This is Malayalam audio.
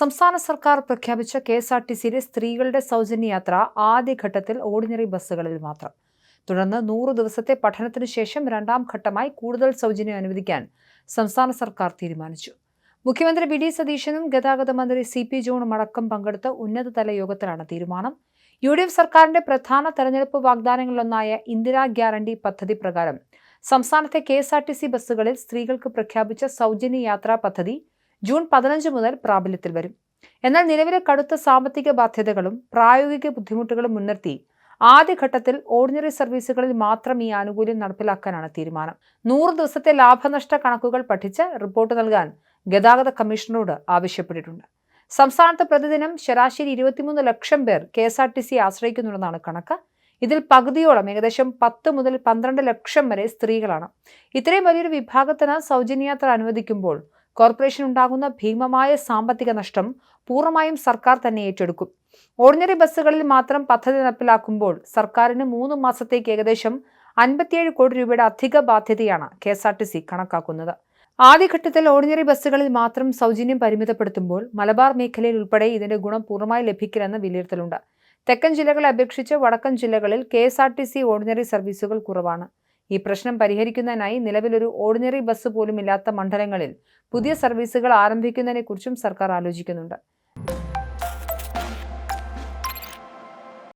സംസ്ഥാന സർക്കാർ പ്രഖ്യാപിച്ച കെഎസ്ആർടിസിയിലെ സ്ത്രീകളുടെ സൗജന്യ യാത്ര ആദ്യഘട്ടത്തിൽ ഓർഡിനറി ബസ്സുകളിൽ മാത്രം. തുടർന്ന് 100 ദിവസത്തെ പഠനത്തിനു ശേഷം രണ്ടാം ഘട്ടമായി കൂടുതൽ സൗജന്യം അനുവദിക്കാൻ സംസ്ഥാന സർക്കാർ തീരുമാനിച്ചു. മുഖ്യമന്ത്രി വി ഡി സതീശനും ഗതാഗത മന്ത്രി CP ജോണും അടക്കം പങ്കെടുത്ത ഉന്നതതല യോഗത്തിലാണ് തീരുമാനം. UDF സർക്കാരിന്റെ പ്രധാന തെരഞ്ഞെടുപ്പ് വാഗ്ദാനങ്ങളിലൊന്നായ ഇന്ദിരാ ഗ്യാരണ്ടി പദ്ധതി പ്രകാരം സംസ്ഥാനത്തെ കെഎസ്ആർടിസി ബസ്സുകളിൽ സ്ത്രീകൾക്ക് പ്രഖ്യാപിച്ച സൗജന്യ യാത്രാ പദ്ധതി ജൂൺ 15 മുതൽ പ്രാബല്യത്തിൽ വരും. എന്നാൽ നിലവിലെ കടുത്ത സാമ്പത്തിക ബാധ്യതകളും പ്രായോഗിക ബുദ്ധിമുട്ടുകളും മുൻനിർത്തി ആദ്യഘട്ടത്തിൽ ഓർഡിനറി സർവീസുകളിൽ മാത്രം ഈ ആനുകൂല്യം നടപ്പിലാക്കാനാണ് തീരുമാനം. 100 ദിവസത്തെ ലാഭനഷ്ട കണക്കുകൾ പഠിച്ച് റിപ്പോർട്ട് നൽകാൻ ഗതാഗത കമ്മീഷണറോട് ആവശ്യപ്പെട്ടിട്ടുണ്ട്. സംസ്ഥാനത്ത് പ്രതിദിനം ശരാശരി 23 ലക്ഷം പേർ കെഎസ്ആർടിസി ആശ്രയിക്കുന്നുണ്ടെന്നാണ് കണക്ക്. ഇതിൽ പകുതിയോളം ഏകദേശം 10 മുതൽ 12 ലക്ഷം വരെ സ്ത്രീകളാണ്. ഇത്രയും വലിയൊരു വിഭാഗത്തിന് സൗജന്യയാത്ര അനുവദിക്കുമ്പോൾ കോർപ്പറേഷൻ ഉണ്ടാകുന്ന ഭീമമായ സാമ്പത്തിക നഷ്ടം പൂർണ്ണമായും സർക്കാർ തന്നെ ഏറ്റെടുക്കും. ഓർഡിനറി ബസ്സുകളിൽ മാത്രം പദ്ധതി നടപ്പിലാക്കുമ്പോൾ സർക്കാരിന് 3 മാസത്തേക്ക് ഏകദേശം 57 കോടി രൂപയുടെ അധിക ബാധ്യതയാണ് കെഎസ്ആർടിസി കണക്കാക്കുന്നത്. ആദ്യഘട്ടത്തിൽ ഓർഡിനറി ബസ്സുകളിൽ മാത്രം സൗജന്യം പരിമിതപ്പെടുത്തുമ്പോൾ മലബാർ മേഖലയിൽ ഉൾപ്പെടെ ഇതിന്റെ ഗുണം പൂർണ്ണമായി ലഭിക്കില്ലെന്ന് വിലയിരുത്തലുണ്ട്. തെക്കൻ ജില്ലകളെ അപേക്ഷിച്ച് വടക്കൻ ജില്ലകളിൽ കെഎസ്ആർടിസി ഓർഡിനറി സർവീസുകൾ കുറവാണ്. ഈ പ്രശ്നം പരിഹരിക്കുന്നതിനായി നിലവിലൊരു ഓർഡിനറി ബസ് പോലും ഇല്ലാത്ത മണ്ഡലങ്ങളിൽ പുതിയ സർവീസുകൾ ആരംഭിക്കുന്നതിനെക്കുറിച്ചും സർക്കാർ ആലോചിക്കുന്നുണ്ട്.